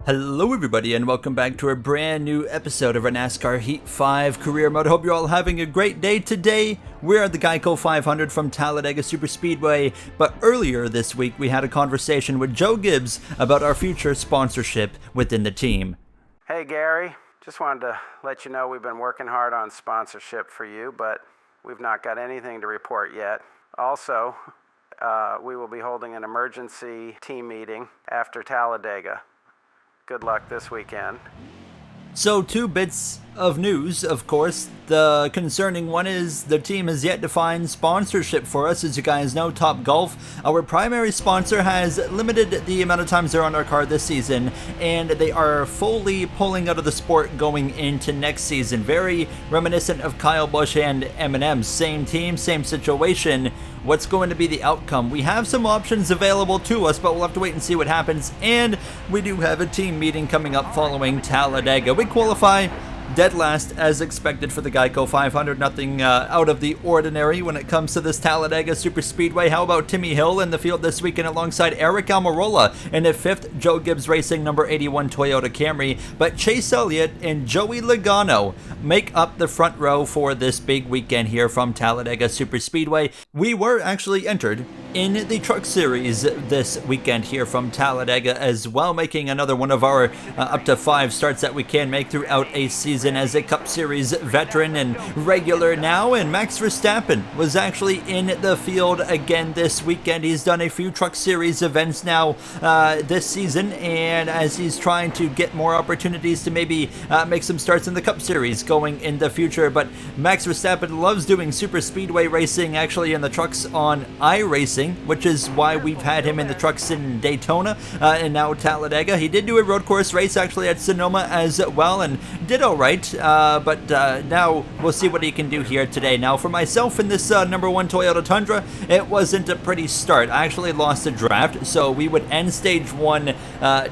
Hello everybody and welcome back to a brand new episode of our NASCAR Heat 5 career mode. Hope you're all having a great day today. We're at the Geico 500 from Talladega Superspeedway, but earlier this week we had a conversation with Joe Gibbs about our future sponsorship within the team. Hey Gary, just wanted to let you know we've been working hard on sponsorship for you, but we've not got anything to report yet. Also, we will be holding an emergency team meeting after Talladega. Good luck this weekend. So, two bits of news, of course. The concerning one is the team has yet to find sponsorship for us. As you guys know, Top Golf, our primary sponsor, has limited the amount of times they're on our car this season, and they are fully pulling out of the sport going into next season. Very reminiscent of Kyle Busch and Eminem. Same team, same situation. What's going to be the outcome? We have some options available to us, but we'll have to wait and see what happens. And we do have a team meeting coming up following Talladega. We qualify dead last as expected for the Geico 500. Nothing out of the ordinary when it comes to this Talladega Superspeedway. How about Timmy Hill in the field this weekend alongside Eric Almirola in the 5th Joe Gibbs Racing number 81 Toyota Camry. But Chase Elliott and Joey Logano make up the front row for this big weekend here from Talladega Superspeedway. We were actually entered in the Truck Series this weekend here from Talladega as well, making another one of our up to 5 starts that we can make throughout a season as a Cup Series veteran and regular now. And Max Verstappen was actually in the field again this weekend. He's done a few Truck Series events now this season, and as he's trying to get more opportunities to maybe make some starts in the Cup Series going in the future. But Max Verstappen loves doing super speedway racing, actually in the trucks on iRacing, which is why we've had him in the trucks in Daytona and now Talladega. He did do a road course race actually at Sonoma as well and did all right, but now we'll see what he can do here today. Now for myself in this number 1 Toyota Tundra, it wasn't a pretty start. I actually lost a draft, so we would end stage 1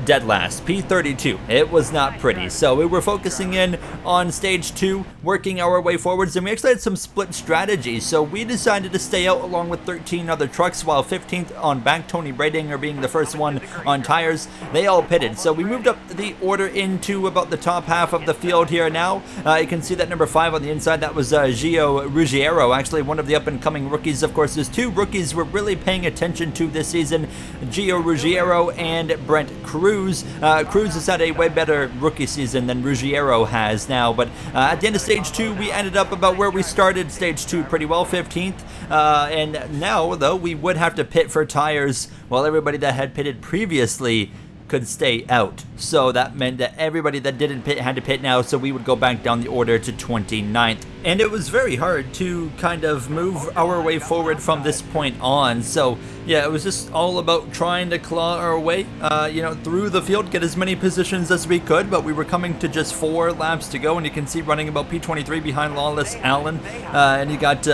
dead last, P32. It was not pretty, so we were focusing in on stage 2, working our way forwards, and we actually had some split strategies. So we decided to stay out along with 13 other trucks, while 15th on back, Tony Bradinger being the first one on tires. They all pitted, so we moved up the order into about the top half of the field here now. You can see that number 5 on the inside, that was Gio Ruggiero, actually one of the up-and-coming rookies. Of course, there's 2 rookies we're really paying attention to this season, Gio Ruggiero and Brent Cruz. Cruz has had a way better rookie season than Ruggiero has now, but at the end of stage 2, we ended up about where we started stage 2 pretty well, 15th, and now, though, we would have to pit for tires while everybody that had pitted previously could stay out. So that meant that everybody that didn't pit had to pit now, so we would go back down the order to 29th. And it was very hard to kind of move our way forward from this point on. So yeah, it was just all about trying to claw our way, through the field, get as many positions as we could, but we were coming to just 4 laps to go, and you can see running about P23 behind Lawless Allen, and you got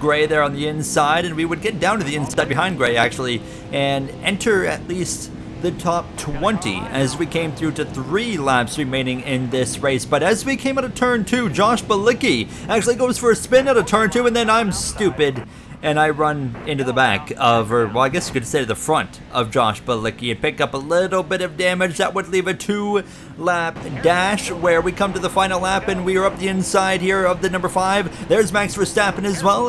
Gray there on the inside, and we would get down to the inside behind Gray actually, and enter at least the top 20 as we came through to 3 laps remaining in this race. But as we came out of turn 2, Josh Bilicki actually goes for a spin out of turn 2, and then I'm stupid and I run into the back of, or well, I guess you could say the front of Josh Bilicki and pick up a little bit of damage. That would leave a 2-lap dash where we come to the final lap, and we are up the inside here of the number 5. There's Max Verstappen as well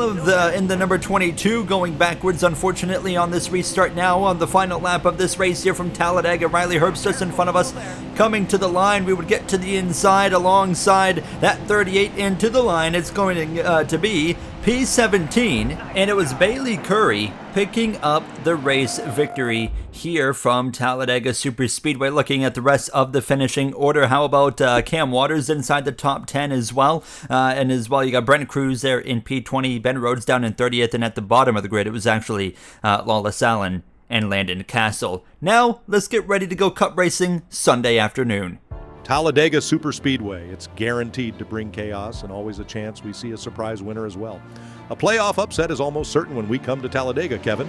in the number 22, going backwards unfortunately on this restart now on the final lap of this race here from Talladega. Riley Herbst just in front of us coming to the line. We would get to the inside alongside that 38 into the line. It's going to be P17, and it was Bailey Curry picking up the race victory here from Talladega Superspeedway. Looking at the rest of the finishing order, how about Cam Waters inside the top 10 as well, and as well you got Brent Cruz there in P20, Ben Rhodes down in 30th, and at the bottom of the grid it was actually Lawless Allen and Landon Castle. Now let's get ready to go Cup racing Sunday afternoon. Talladega Superspeedway, it's guaranteed to bring chaos and always a chance we see a surprise winner as well. A playoff upset is almost certain when we come to Talladega, Kevin.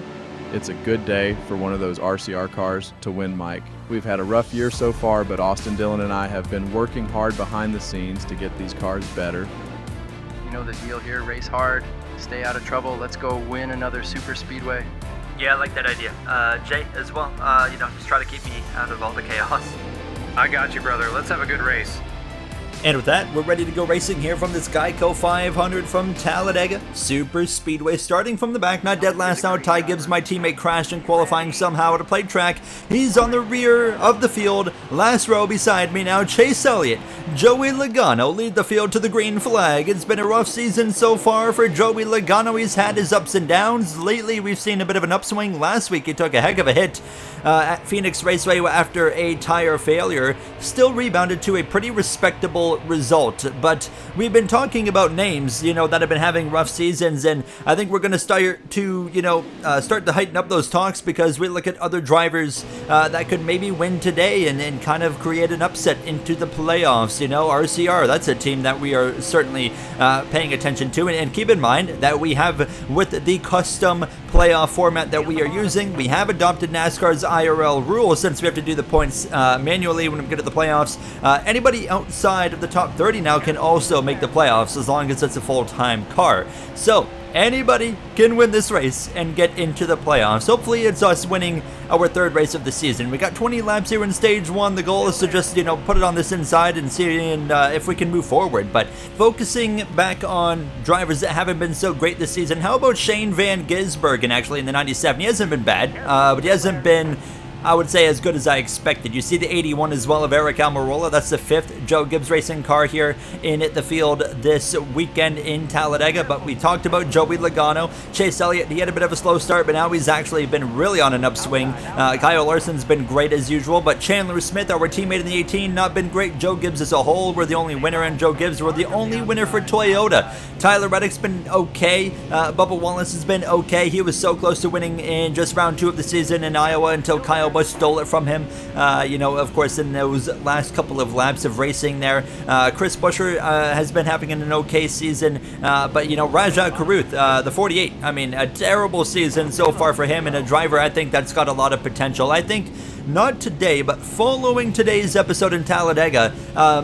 It's a good day for one of those RCR cars to win, Mike. We've had a rough year so far, but Austin Dillon and I have been working hard behind the scenes to get these cars better. You know the deal here, race hard, stay out of trouble, let's go win another super speedway. Yeah, I like that idea. Jay as well, just try to keep me out of all the chaos. I got you, brother. Let's have a good race. And with that, we're ready to go racing here from this Geico 500 from Talladega Super Speedway. Starting from the back, not dead last now. Ty Gibbs, my teammate, crashed in qualifying somehow at a plate track. He's on the rear of the field. Last row beside me now, Chase Elliott. Joey Logano lead the field to the green flag. It's been a rough season so far for Joey Logano. He's had his ups and downs. Lately, we've seen a bit of an upswing. Last week, he took a heck of a hit at Phoenix Raceway after a tire failure. Still rebounded to a pretty respectable result, but we've been talking about names, that have been having rough seasons, and I think we're going to start to, start to heighten up those talks because we look at other drivers that could maybe win today and kind of create an upset into the playoffs. RCR, that's a team that we are certainly paying attention to, and keep in mind that we have, with the custom playoff format that we are using, we have adopted NASCAR's IRL rule since we have to do the points manually when we get to the playoffs. Anybody outside of the top 30 now can also make the playoffs as long as it's a full-time car. So anybody can win this race and get into the playoffs. Hopefully it's us winning our third race of the season. We got 20 laps here in stage 1. The goal is to just, put it on this inside and see if we can move forward. But focusing back on drivers that haven't been so great this season, how about Shane Van Gisbergen actually in the 97? He hasn't been bad, but he hasn't been, I would say, as good as I expected. You see the 81 as well of Eric Almirola. That's the 5th Joe Gibbs racing car here in the field this weekend in Talladega. But we talked about Joey Logano. Chase Elliott, he had a bit of a slow start, but now he's actually been really on an upswing. Kyle Larson's been great as usual, but Chandler Smith, our teammate in the 18, not been great. Joe Gibbs as a whole, we're the only winner, and Joe Gibbs, we're the only winner for Toyota. Tyler Reddick's been okay. Bubba Wallace has been okay. He was so close to winning in just round 2 of the season in Iowa until Kyle Busch stole it from him, of course, in those last couple of laps of racing there. Chris Buescher has been having an okay season, but, Rajah Caruth, the 48, a terrible season so far for him, and a driver I think that's got a lot of potential. I think not today, but following today's episode in Talladega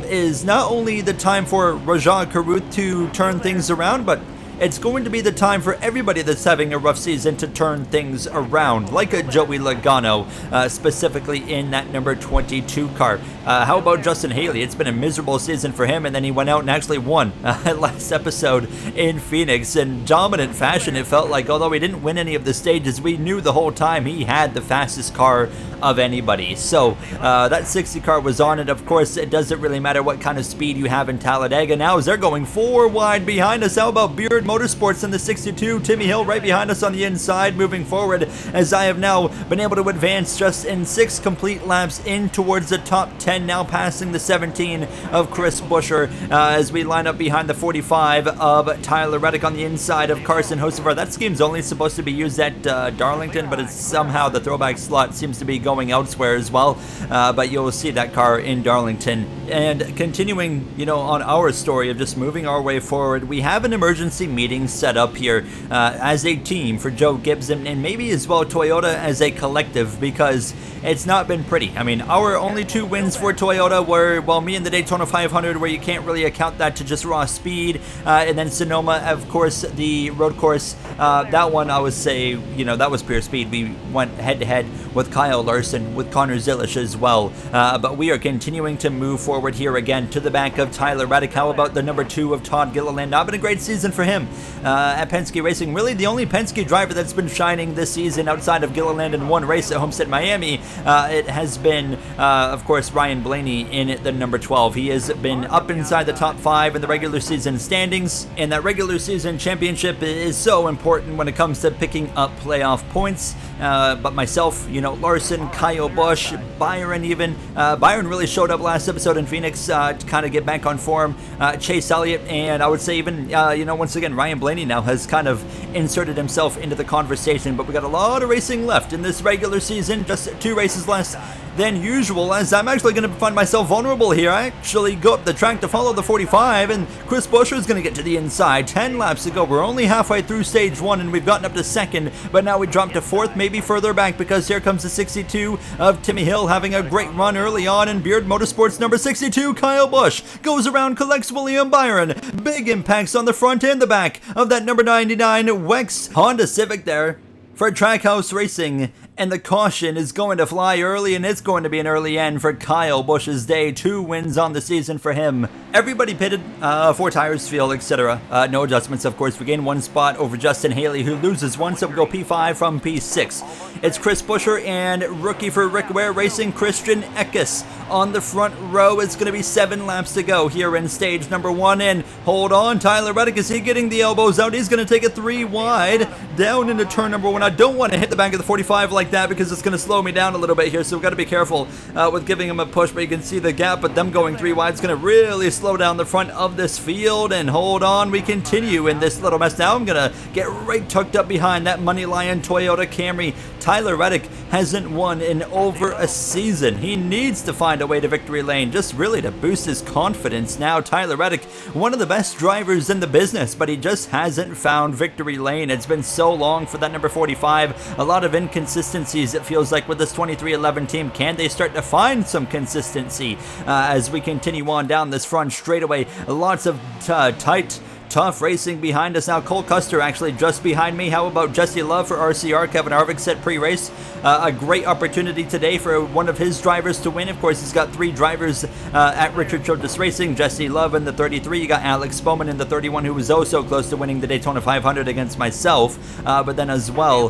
is not only the time for Rajah Caruth to turn things around, but it's going to be the time for everybody that's having a rough season to turn things around, like a Joey Logano, specifically in that number 22 car. How about Justin Haley? It's been a miserable season for him, and then he went out and actually won last episode in Phoenix in dominant fashion. It felt like, although he didn't win any of the stages, we knew the whole time he had the fastest car of anybody. So that 60 car was on it. Of course, it doesn't really matter what kind of speed you have in Talladega now, as they're going 4 wide behind us. How about Beard Motorsports in the 62? Timmy Hill right behind us on the inside, moving forward, as I have now been able to advance just in 6 complete laps in towards the top 10, now passing the 17 of Chris Buescher, as we line up behind the 45 of Tyler Reddick on the inside of Carson Hocevar. That scheme's only supposed to be used at Darlington, but it's somehow the throwback slot seems to be going elsewhere as well, but you'll see that car in Darlington. And continuing, on our story of just moving our way forward, we have an emergency meeting set up here as a team for Joe Gibbs and maybe as well Toyota as a collective, because it's not been pretty. Our only 2 wins for Toyota were, well, me in the Daytona 500, where you can't really account that to just raw speed, and then Sonoma, of course, the road course. That one, I would say, that was pure speed. We went head-to-head with Kyle Larson, with Connor Zilish as well, but we are continuing to move forward here again to the back of Tyler Reddick. How about the number 2 of Todd Gilliland? Not been a great season for him at Penske Racing. Really the only Penske driver that's been shining this season outside of Gilliland in one race at Homestead, Miami. It has been, of course, Ryan Blaney in the number 12. He has been up inside the top 5 in the regular season standings, and that regular season championship is so important when it comes to picking up playoff points. But myself, Larson, Kyle Busch, Byron even. Byron really showed up last episode in Phoenix to kind of get back on form. Chase Elliott, and I would say even, once again, Ryan Blaney now has kind of inserted himself into the conversation. But we got a lot of racing left in this regular season, just 2 races less than usual, as I'm actually going to find myself vulnerable here. I actually go up the track to follow the 45, and Chris Buescher is going to get to the inside. 10 laps to go. We're only halfway through stage 1, and we've gotten up to 2nd, but now we drop to 4th, maybe further back, because here comes the 62 of Timmy Hill having a great run early on, and Beard Motorsports number 62, Kyle Busch, goes around, collects William Byron. Big impacts on the front and the back of that number 99 Wex Honda Civic there for Trackhouse Racing And the caution is going to fly early, and it's going to be an early end for Kyle Busch's day. 2 wins on the season for him. Everybody pitted, 4 tires, fuel, etc. No adjustments, of course. We gain 1 spot over Justin Haley, who loses 1, so we go P5 from P6. It's Chris Buescher and rookie for Rick Ware Racing, Christian Eckes. On the front row, it's going to be 7 laps to go here in stage number 1. And hold on, Tyler Reddick, is he getting the elbows out? He's going to take it 3 wide down into turn number 1. I don't want to hit the back of the 45 like that because it's going to slow me down a little bit here, so we've got to be careful with giving him a push, but you can see the gap, but them going 3 wide is going to really slow down the front of this field. And hold on, we continue in this little mess. Now I'm going to get right tucked up behind that Money Lion Toyota Camry. Tyler Reddick hasn't won in over a season. He needs to find a way to victory lane, just really to boost his confidence. Now Tyler Reddick, one of the best drivers in the business, but he just hasn't found victory lane. It's been so long for that number 45. A lot of inconsistencies, it feels like, with this 2311 team. Can they start to find some consistency as we continue on down this front straightaway? Lots of tight, tough racing behind us now. Cole Custer actually just behind me. How about Jesse Love for RCR? Kevin Harvick set pre-race. A great opportunity today for one of his drivers to win. Of course, he's got 3 drivers at Richard Childress Racing. Jesse Love in the 33. You got Alex Bowman in the 31, who was oh so close to winning the Daytona 500 against myself. But then as well,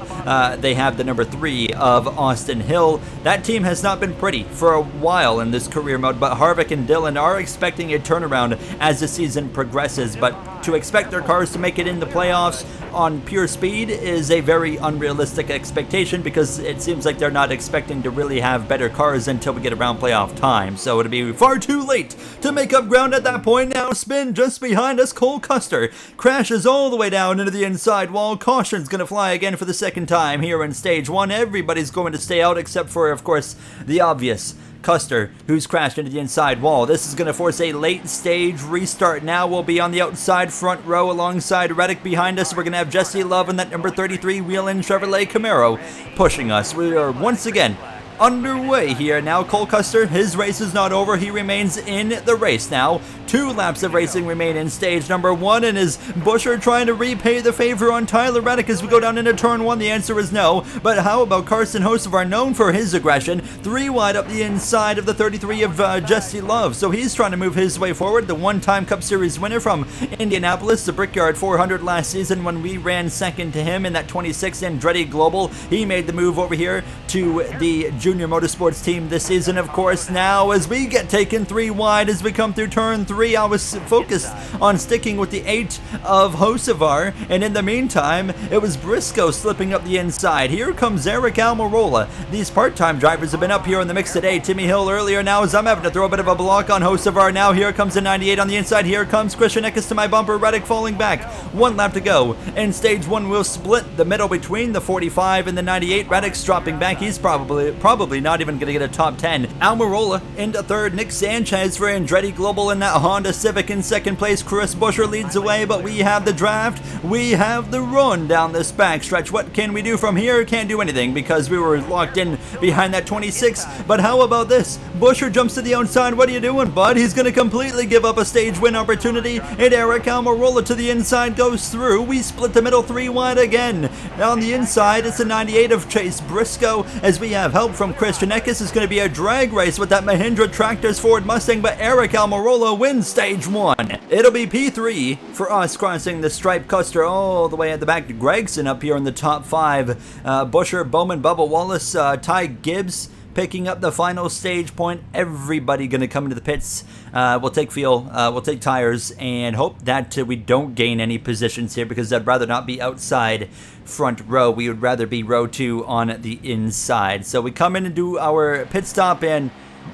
they have the number 3 of Austin Hill. That team has not been pretty for a while in this career mode, but Harvick and Dillon are expecting a turnaround as the season progresses. But to expect their cars to make it in the playoffs on pure speed is a very unrealistic expectation, because it seems like they're not expecting to really have better cars until we get around playoff time. So it'll be far too late to make up ground at that point. Now spin just behind us. Cole Custer crashes all the way down into the inside wall. Caution's going to fly again for the second time here in stage 1. Everybody's going to stay out except for, of course, the obvious Custer, who's crashed into the inside wall. This is going to force a late stage restart. Now we'll be on the outside front row alongside Reddick behind us. We're going to have Jesse Love and that number 33 Whelen Chevrolet Camaro pushing us. We are once again underway here now. Cole Custer, his race is not over. He remains in the race now. 2 laps of racing remain in stage number 1, and is Buescher trying to repay the favor on Tyler Reddick as we go down into turn 1? The answer is no. But how about Carson Hocevar, known for his aggression? 3 wide up the inside of the 33 of Jesse Love, so he's trying to move his way forward. The one-time Cup Series winner from Indianapolis, the Brickyard 400 last season when we ran second to him in that 26 Andretti Global. He made the move over here to the Junior Motorsports team this season, of course. Now as we get taken 3 wide as we come through turn 3, I was focused on sticking with the 8 of Hocevar, and in the meantime it was Briscoe slipping up the inside. Here comes Eric Almirola. These part-time drivers have been up here in the mix today. Timmy Hill earlier. Now as I'm having to throw a bit of a block on Hocevar. Now here comes the 98 on the inside. Here comes Christian Eckes to my bumper. Reddick falling back. 1 lap to go, and stage 1 will split the middle between the 45 and the 98. Reddick's dropping back. He's probably not even going to get a top 10. Almirola into 3rd. Nick Sanchez for Andretti Global in that Honda Civic in 2nd place. Chris Buescher leads the way, but we have the draft. We have the run down this backstretch. What can we do from here? Can't do anything because we were locked in behind that 26. But how about this? Buescher jumps to the outside. What are you doing, bud? He's going to completely give up a stage win opportunity, and Eric Almirola to the inside goes through. We split the middle 3 wide again. On the inside, it's the 98 of Chase Briscoe as we have help from Christian Eckes. It's going to be a drag race with that Mahindra Tractors Ford Mustang, but Eric Almirola wins stage 1. It'll be P3 for us crossing the stripe. Custer all the way at the back. Gregson up here in the top 5. Buescher, Bowman, Bubba Wallace, Ty Gibbs picking up the final stage point. Everybody going to come into the pits. We'll take fuel, we'll take tires, and hope that we don't gain any positions here, because I'd rather not be outside front row. We would rather be row 2 on the inside. So we come in and do our pit stop, and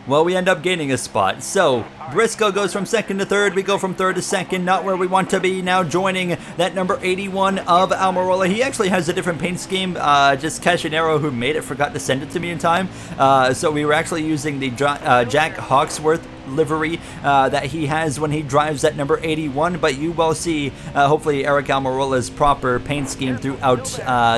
well, we end up gaining a spot. So Briscoe goes from 2nd to 3rd. We go from 3rd to 2nd. Not where we want to be. Now joining that number 81 of Almirola. He actually has a different paint scheme. Just Cachinero, who made it, forgot to send it to me in time. So we were actually using the Jack Hawksworth livery that he has when he drives that number 81, but you will see hopefully Eric Almirola's proper paint scheme throughout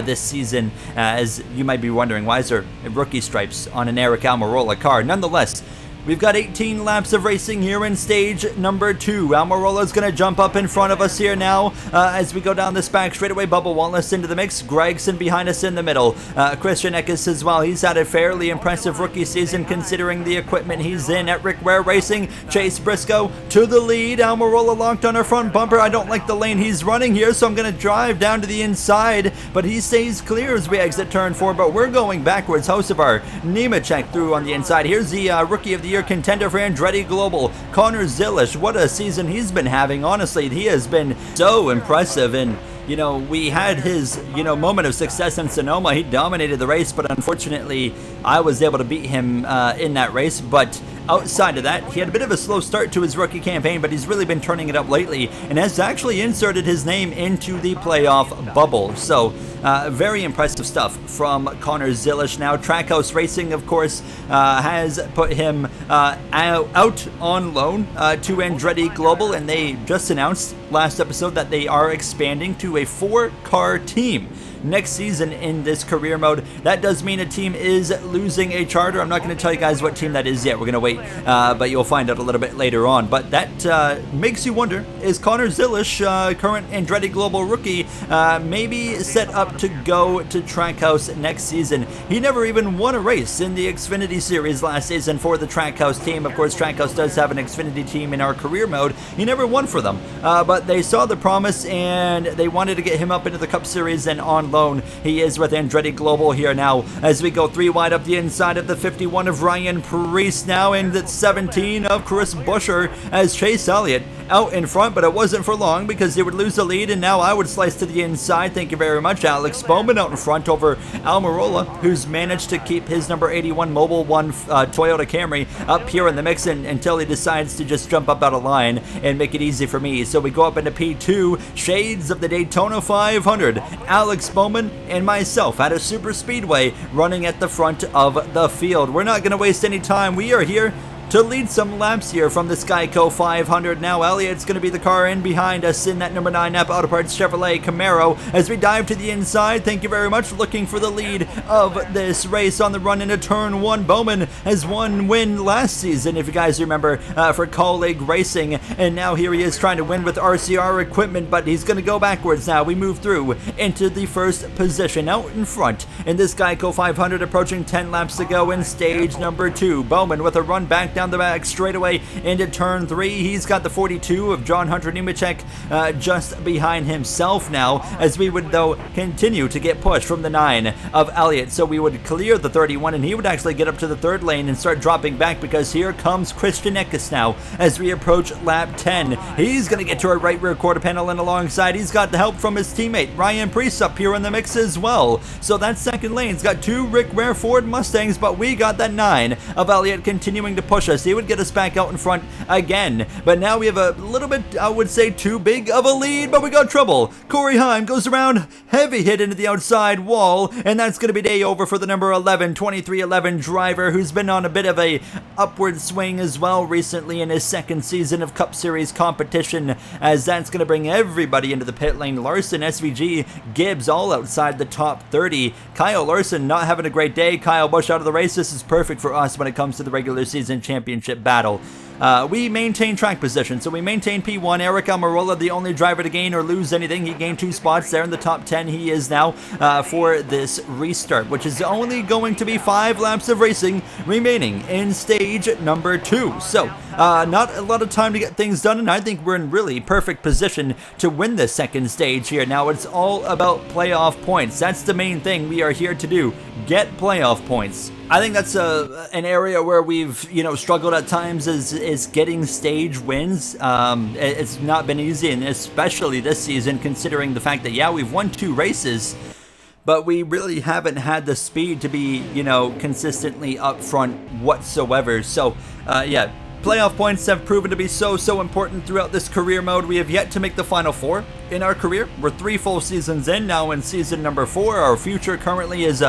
this season, as you might be wondering, why is there rookie stripes on an Eric Almirola car? Nonetheless, We've got 18 laps of racing here in stage number 2. Almirola's going to jump up in front of us here now as we go down this back straightaway. Bubba Wallace into the mix. Gregson behind us in the middle. Christian Eckes as well. He's had a fairly impressive rookie season considering the equipment he's in at Rick Ware Racing. Chase Briscoe to the lead. Almirola locked on our front bumper. I don't like the lane he's running here, so I'm going to drive down to the inside, but he stays clear as we exit turn 4, but we're going backwards. Hocevar, Nemechek through on the inside. Here's the Rookie of the Year contender for Andretti Global, Connor Zilish. What a season he's been having. Honestly, he has been so impressive, and you know, we had his, moment of success in Sonoma. He dominated the race, but unfortunately, I was able to beat him in that race. But outside of that, he had a bit of a slow start to his rookie campaign, but he's really been turning it up lately and has actually inserted his name into the playoff bubble. So, very impressive stuff from Connor Zilish. Now, Trackhouse Racing, of course, has put him out on loan to Andretti Global, and they just announced last episode that they are expanding to a 4-car team next season in this career mode. That does mean a team is losing a charter. I'm not going to tell you guys what team that is yet. We're going to wait, but you'll find out a little bit later on. But that makes you wonder, is Connor Zilish, current Andretti Global rookie, maybe set up to go to Trackhouse next season? He never even won a race in the Xfinity Series last season for the Trackhouse team. Of course, Trackhouse does have an Xfinity team in our career mode. He never won for them, but they saw the promise and they wanted to get him up into the Cup Series and on loan. He is with Andretti Global here now as we go 3 wide up the inside of the 51 of Ryan Preece now, and the 17 of Chris Buescher as Chase Elliott out in front, but it wasn't for long because they would lose the lead, and now I would slice to the inside. Thank you very much. Alex Bowman out in front over Almirola, who's managed to keep his number 81 Mobil 1 Toyota Camry up here in the mix until he decides to just jump up out of line and make it easy for me. So we go up into P2, shades of the Daytona 500. Alex Bowman and myself at a super speedway running at the front of the field. We're not going to waste any time. We are here to lead some laps here from this Geico 500. Now Elliott's going to be the car in behind us in that number 9 Napa Auto Parts Chevrolet Camaro as we dive to the inside. Thank you very much. Looking for the lead of this race on the run into turn 1. Bowman has won win last season, if you guys remember, for Colleague Racing, and now here he is trying to win with RCR equipment, but he's going to go backwards now. We move through into the first position out in front in this Geico 500, approaching 10 laps to go in stage number 2. Bowman with a run back down the back straightaway into turn 3. He's got the 42 of John Hunter Nemechek just behind himself now, as we would though continue to get pushed from the 9 of Elliott. So we would clear the 31 and he would actually get up to the 3rd lane and start dropping back, because here comes Christian Eckes now as we approach lap 10. He's going to get to our right rear quarter panel, and alongside he's got the help from his teammate Ryan Preece up here in the mix as well. So that 2nd lane's got 2 Rick Ware Ford Mustangs, but we got that 9 of Elliott continuing to push us. He would get us back out in front again, but now we have a little bit, I would say, too big of a lead, but we got trouble. Corey Heim goes around, heavy hit into the outside wall, and that's going to be day over for the number 11, 2311 driver, who's been on a bit of a upward swing as well recently in his 2nd season of Cup Series competition, as that's going to bring everybody into the pit lane. Larson, SVG, Gibbs all outside the top 30. Kyle Larson not having a great day. Kyle Busch out of the race. This is perfect for us when it comes to the regular season championship battle. We maintain track position, so we maintain P1. Eric Almirola, the only driver to gain or lose anything. He gained 2 spots there in the top 10. He is now for this restart, which is only going to be 5 laps of racing remaining in stage number 2. So, not a lot of time to get things done, and I think we're in really perfect position to win this 2nd stage here. Now, it's all about playoff points. That's the main thing we are here to do. Get playoff points. I think that's an area where we've, struggled at times is getting stage wins. It's not been easy, and especially this season, considering the fact that, yeah, we've won 2 races, but we really haven't had the speed to be, consistently up front whatsoever. So, yeah. Playoff points have proven to be so important throughout this career mode. We have yet to make the Final 4 in our career. We're 3 full seasons in now in season number 4. Our future currently is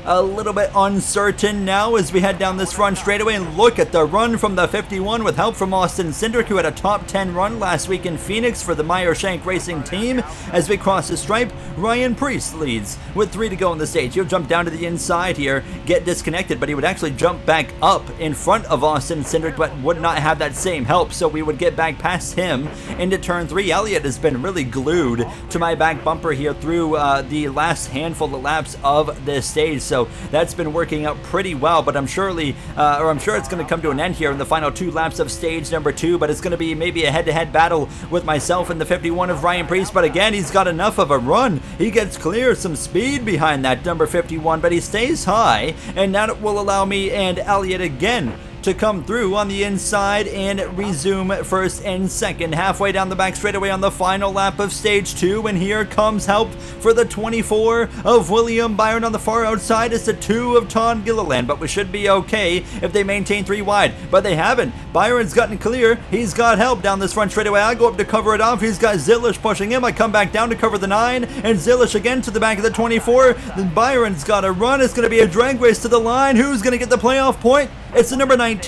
a little bit uncertain now as we head down this front straightaway. And look at the run from the 51 with help from Austin Cindric, who had a top 10 run last week in Phoenix for the Meyer Shank Racing team. As we cross the stripe, Ryan Priest leads with 3 to go on the stage. He'll jump down to the inside here, get disconnected, but he would actually jump back up in front of Austin Cindric, but would not have that same help, so we would get back past him into turn 3. Elliott has been really glued to my back bumper here through the last handful of laps of this stage, so that's been working out pretty well. But I'm sure it's going to come to an end here in the final 2 laps of stage number 2. But it's going to be maybe a head-to-head battle with myself and the 51 of Ryan Priest. But again, he's got enough of a run. He gets clear, some speed behind that number 51, but he stays high, and that will allow me and Elliott again to come through on the inside and resume first and second halfway down the back straightaway on the final lap of stage 2. And here comes help for the 24 of William Byron on the far outside. It's the 2 of Todd Gilliland, but we should be okay if they maintain 3 wide, but they haven't. Byron's gotten clear. He's got help down this front straightaway. I go up to cover it off. He's got Zilish pushing him. I come back down to cover the 9, and Zilish again to the back of the 24. Then Byron's got a run. It's going to be a drag race to the line. Who's going to get the playoff point? It's the number 19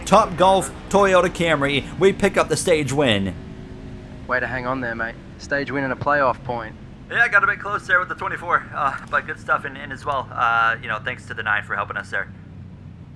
Top Golf Toyota Camry. We pick up the stage win. Way to hang on there, mate. Stage win and a playoff point. Yeah, I got a bit close there with the 24, but good stuff in as well. Thanks to the 9 for helping us there.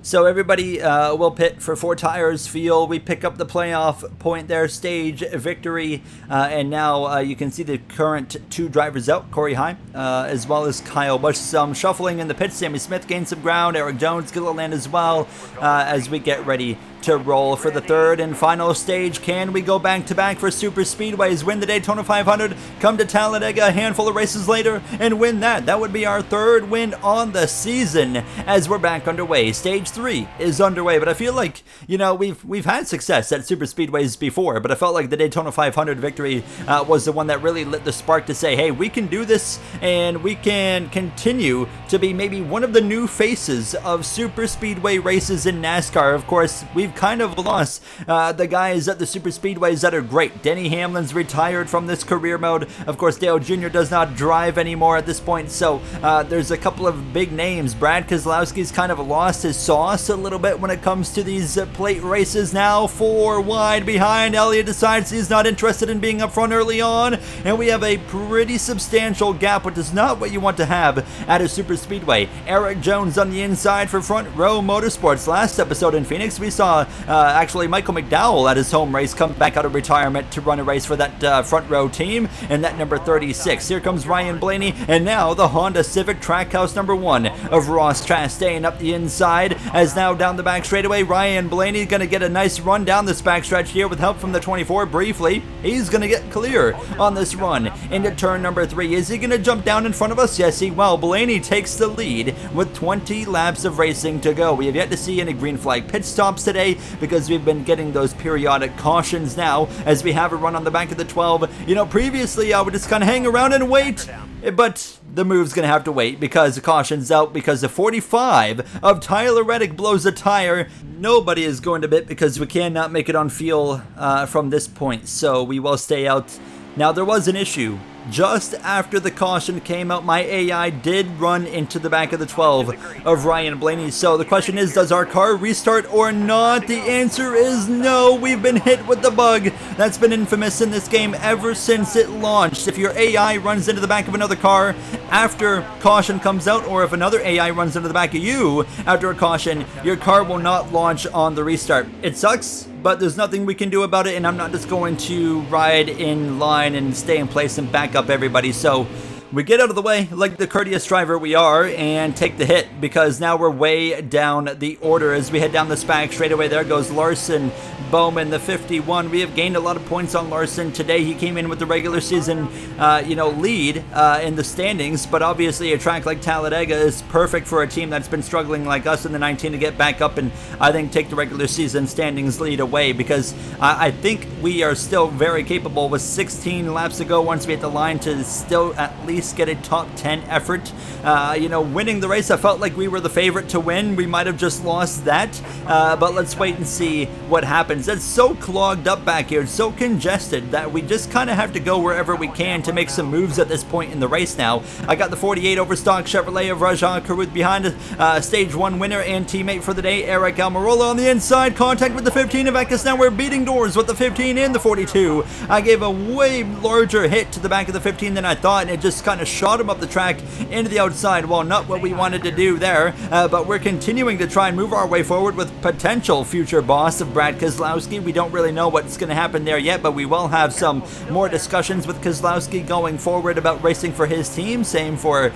So everybody will pit for 4 tires feel. We pick up the playoff point there, stage victory, and now you can see the current 2 drivers out, Corey High, as well as Kyle Busch. Some shuffling in the pits. Sammy Smith gained some ground, Eric Jones, Gilliland as well, as we get ready to roll for the 3rd and final stage. Can we go back-to-back for super speedways, win the Daytona 500, come to Talladega a handful of races later, and win that? That would be our 3rd win on the season as we're back underway. Stage 3 is underway, but I feel like, we've had success at super speedways before, but I felt like the Daytona 500 victory was the one that really lit the spark to say, hey, we can do this, and we can continue to be maybe one of the new faces of super speedway races in NASCAR. Of course, we've kind of lost the guys at the super speedways that are great. Denny Hamlin's retired from this career mode. Of course, Dale Jr. does not drive anymore at this point, so there's a couple of big names. Brad Keselowski's kind of lost his sauce a little bit when it comes to these plate races now. 4 wide behind. Elliott decides he's not interested in being up front early on, and we have a pretty substantial gap, which is not what you want to have at a super speedway. Eric Jones on the inside for Front Row Motorsports. Last episode in Phoenix, we saw actually Michael McDowell at his home race come back out of retirement to run a race for that Front Row team, and that number 36. Here comes Ryan Blaney, and now the Honda Civic Trackhouse number 1 of Ross Chastain up the inside. As now down the back straightaway, Ryan Blaney going to get a nice run down this backstretch here with help from the 24 briefly. He's going to get clear on this run into turn number 3. Is he going to jump down in front of us? Yes, he will. Blaney takes the lead with 20 laps of racing to go. We have yet to see any green flag pit stops today because we've been getting those periodic cautions now as we have a run on the back of the 12. Previously I would just kind of hang around and wait, but the move's going to have to wait because the caution's out because the 45 of Tyler Reddick blows a tire. Nobody is going to bit because we cannot make it on fuel from this point, so we will stay out. Now, there was an issue. Just after the caution came out, my AI did run into the back of the 12 of Ryan Blaney. So the question is, does our car restart or not? The answer is no. We've been hit with the bug that's been infamous in this game ever since it launched. If your AI runs into the back of another car after caution comes out, or if another AI runs into the back of you after a caution, your car will not launch on the restart. It sucks, but there's nothing we can do about it, and I'm not just going to ride in line and stay in place and back up everybody. So we get out of the way like the courteous driver we are and take the hit, because now we're way down the order as we head down this back straightaway. There goes Larson Bowman, the 51. We have gained a lot of points on Larson today. He came in with the regular season lead in the standings, but obviously a track like Talladega is perfect for a team that's been struggling like us in the 19 to get back up and I think take the regular season standings lead away, because I think we are still very capable with 16 laps to go once we hit the line to still at least least get a top 10 effort. Winning the race, I felt like we were the favorite to win. We might have just lost that, but let's wait and see what happens. It's so clogged up back here, it's so congested that we just kind of have to go wherever we can to make some moves at this point in the race now. I got the 48 Overstock Chevrolet of Rajah Karuth behind stage 1 winner and teammate for the day, Eric Almirola on the inside. Contact with the 15 of Eckes. Now we're beating doors with the 15 and the 42. I gave a way larger hit to the back of the 15 than I thought, and it just kind of shot him up the track into the outside. Well, not what we wanted to do there, but we're continuing to try and move our way forward with potential future boss of Brad Keselowski. We don't really know what's going to happen there yet, but we will have some more discussions with Keselowski going forward about racing for his team. Same for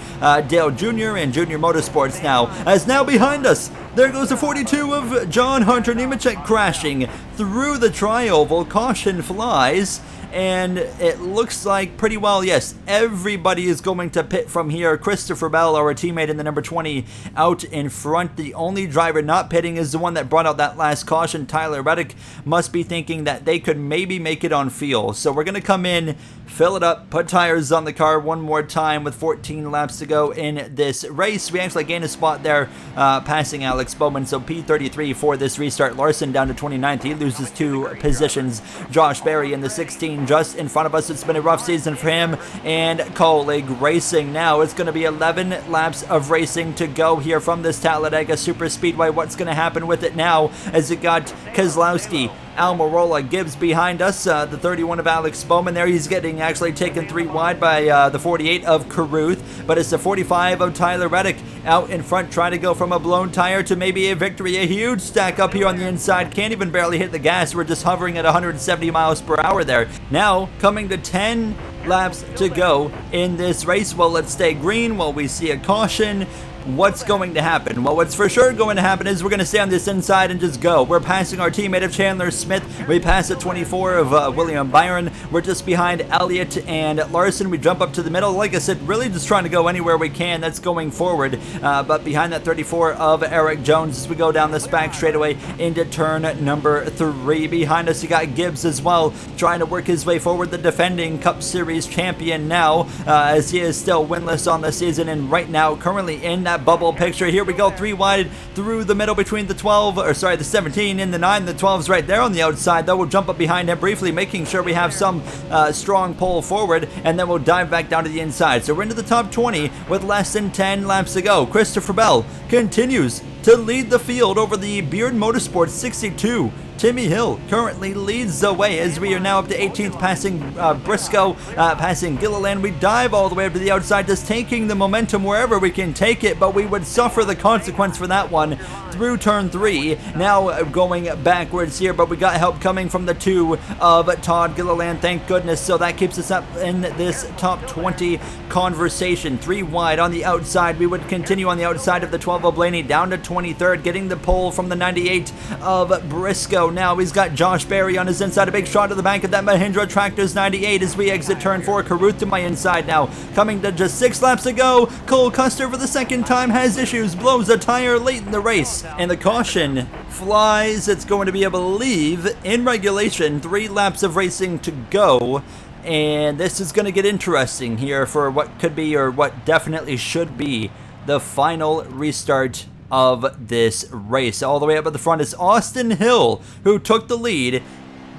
Dale Jr. and Junior Motorsports now. As now behind us, there goes the 42 of John Hunter Nemechek crashing through the tri-oval. Caution flies. And it looks like pretty well, yes, everybody is going to pit from here. Christopher Bell, our teammate in the number 20, out in front. The only driver not pitting is the one that brought out that last caution. Tyler Reddick must be thinking that they could maybe make it on fuel. So we're going to come in, fill it up, put tires on the car one more time with 14 laps to go in this race. We actually gained a spot there, passing Alex Bowman. So P33 for this restart. Larson down to 29th. He loses 2 positions. Josh Berry in the 16 just in front of us. It's been a rough season for him and colleague racing. Now it's going to be 11 laps of racing to go here from this Talladega Super Speedway. What's going to happen with it now as it got Keselowski, Almirola, Gibbs behind us, the 31 of Alex Bowman there. He's getting actually taken 3 wide by the 48 of Caruth, but it's the 45 of Tyler Reddick out in front trying to go from a blown tire to maybe a victory. A huge stack up here on the inside. Can't even barely hit the gas. We're just hovering at 170 miles per hour there. Now coming to 10 laps to go in this race. Well, let's stay green while we see a caution. What's going to happen? Well, what's for sure going to happen is we're going to stay on this inside and just go. We're passing our teammate of Chandler Smith. We pass the 24 of William Byron. We're just behind Elliott and Larson. We jump up to the middle. Like I said, really just trying to go anywhere we can. That's going forward. But behind that 34 of Eric Jones as we go down this back straightaway into turn number 3. Behind us, you got Gibbs as well, trying to work his way forward. The defending Cup Series champion now, as he is still winless on the season and right now currently in that bubble picture. Here we go, 3 wide through the middle between the 17 and the 9. The 12's right there on the outside, though. We'll jump up behind him briefly, making sure we have some strong pull forward, and then we'll dive back down to the inside. So we're into the top 20 with less than 10 laps to go. Christopher Bell continues to lead the field over the Beard Motorsports 62. Timmy Hill currently leads the way as we are now up to 18th, passing Briscoe, passing Gilliland. We dive all the way up to the outside, just taking the momentum wherever we can take it, but we would suffer the consequence for that one through turn 3. Now going backwards here, but we got help coming from the 2 of Todd Gilliland, thank goodness. So that keeps us up in this top 20 conversation. 3 wide on the outside. We would continue on the outside of the 12 of Blaney down to 23rd, getting the pole from the 98 of Briscoe. Now he's got Josh Berry on his inside. A big shot to the back of that Mahindra Tractor's 98 as we exit turn 4. Caruth to my inside now. Coming to just 6 laps to go. Cole Custer for the second time has issues. Blows a tire late in the race. And the caution flies. It's going to be, I believe, in regulation. 3 laps of racing to go. And this is going to get interesting here for what could be, or what definitely should be, the final restart of this race. All the way up at the front is Austin Hill, who took the lead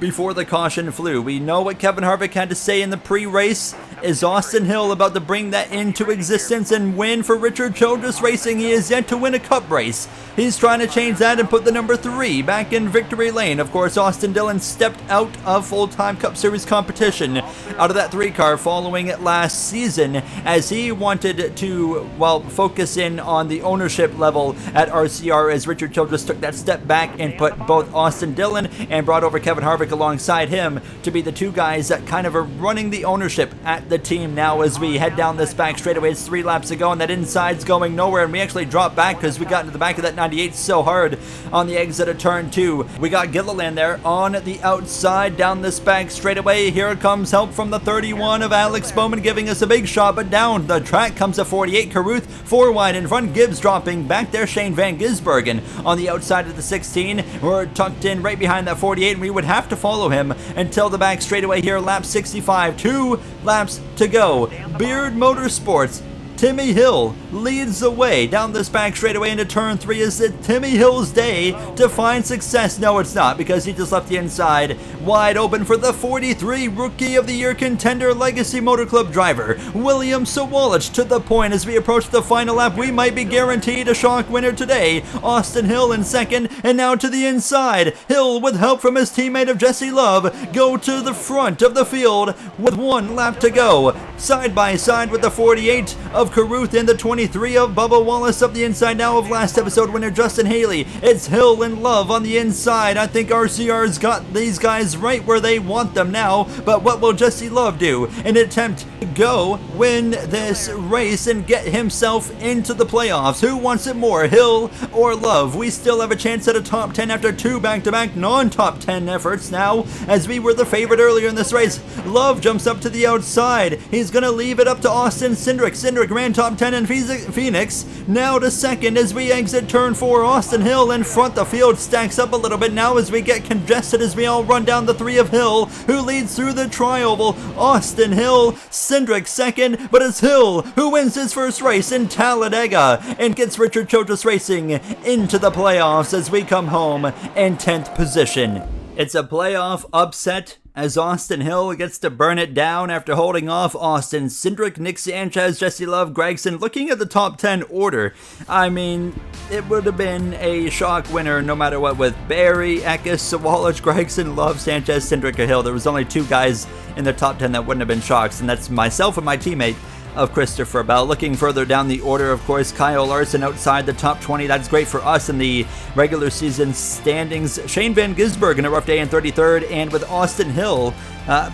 before the caution flew. We know what Kevin Harvick had to say in the pre-race. Is Austin Hill about to bring that into existence and win for Richard Childress Racing? He is yet to win a cup race. He's trying to change that and put the number 3 back in victory lane. Of course, Austin Dillon stepped out of full-time Cup Series competition, out of that 3 car following it last season, as he wanted to, well, focus in on the ownership level at RCR, as Richard Childress took that step back and put both Austin Dillon and brought over Kevin Harvick alongside him to be the 2 guys that kind of are running the ownership at the team now. As we head down this back straightaway, it's 3 laps to go, and that inside's going nowhere, and we actually dropped back because we got into the back of that 98 so hard on the exit of turn 2. We got Gilliland there on the outside down this back straightaway. Here comes help from the 31 of Alex Bowman, giving us a big shot, but down the track comes a 48 Caruth, 4 wide in front. Gibbs dropping back there. Shane Van Gisbergen on the outside of the 16. We're tucked in right behind that 48, and we would have to to follow him until the back straightaway here, lap 65. 2 laps to go. Beard Motorsports, Timmy Hill leads the way down this back straightaway into turn 3. Is it Timmy Hill's day to find success? No, it's not, because he just left the inside wide open for the 43 Rookie of the Year contender Legacy Motor Club driver, William Sawalich, to the point as we approach the final lap. We might be guaranteed a shock winner today. Austin Hill in second, and now to the inside. Hill, with help from his teammate of Jesse Love, go to the front of the field with 1 lap to go. Side by side with the 48 of Caruth and the 23 of Bubba Wallace up the inside now of last episode winner Justin Haley. It's Hill and Love on the inside. I think RCR's got these guys right where they want them now, but what will Jesse Love do? An attempt to go win this race and get himself into the playoffs. Who wants it more, Hill or Love? We still have a chance at a top 10 after 2 back-to-back non-top 10 efforts now, as we were the favorite earlier in this race. Love jumps up to the outside. He's gonna leave it up to Austin Cindric. Cindric ran top 10 in Phoenix, now to second as we exit turn 4. Austin Hill in front. The field stacks up a little bit now as we get congested as we all run down the 3 of Hill, who leads through the tri-oval. Austin Hill, Cindric second, but it's Hill who wins his first race in Talladega and gets Richard Childress Racing into the playoffs as we come home in 10th position. It's a playoff upset as Austin Hill gets to burn it down after holding off Austin Cindric, Nick Sanchez, Jesse Love, Gregson. Looking at the top 10 order, I mean, it would have been a shock winner no matter what, with Barry, Eckes, Sawalich, Gregson, Love, Sanchez, Cindric, or Hill. There was only 2 guys in the top 10 that wouldn't have been shocks, and that's myself and my teammate of Christopher Bell. Looking further down the order, of course, Kyle Larson outside the top 20. That's great for us in the regular season standings. Shane Van Gisbergen in a rough day in 33rd, and with Austin Hill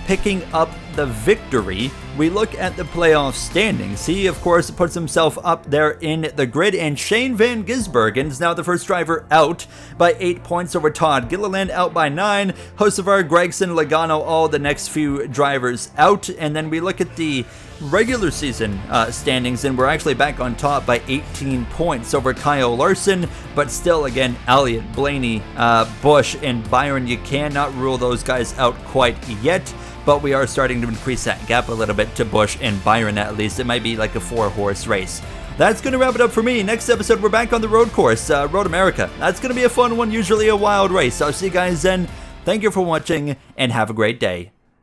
picking up the victory, we look at the playoff standings. He, of course, puts himself up there in the grid, and Shane Van Gisbergen is now the first driver out by 8 points over Todd Gilliland, out by 9. Hocevar, Gregson, Logano, all the next few drivers out. And then we look at the regular season standings, and we're actually back on top by 18 points over Kyle Larson, but still, again, Elliott, Blaney, Busch, and Byron, you cannot rule those guys out quite yet, but we are starting to increase that gap a little bit to Busch and Byron at least. It might be like a 4-horse race. That's going to wrap it up for me. Next episode, we're back on the road course, Road America. That's going to be a fun one, usually a wild race. I'll see you guys then. Thank you for watching, and have a great day.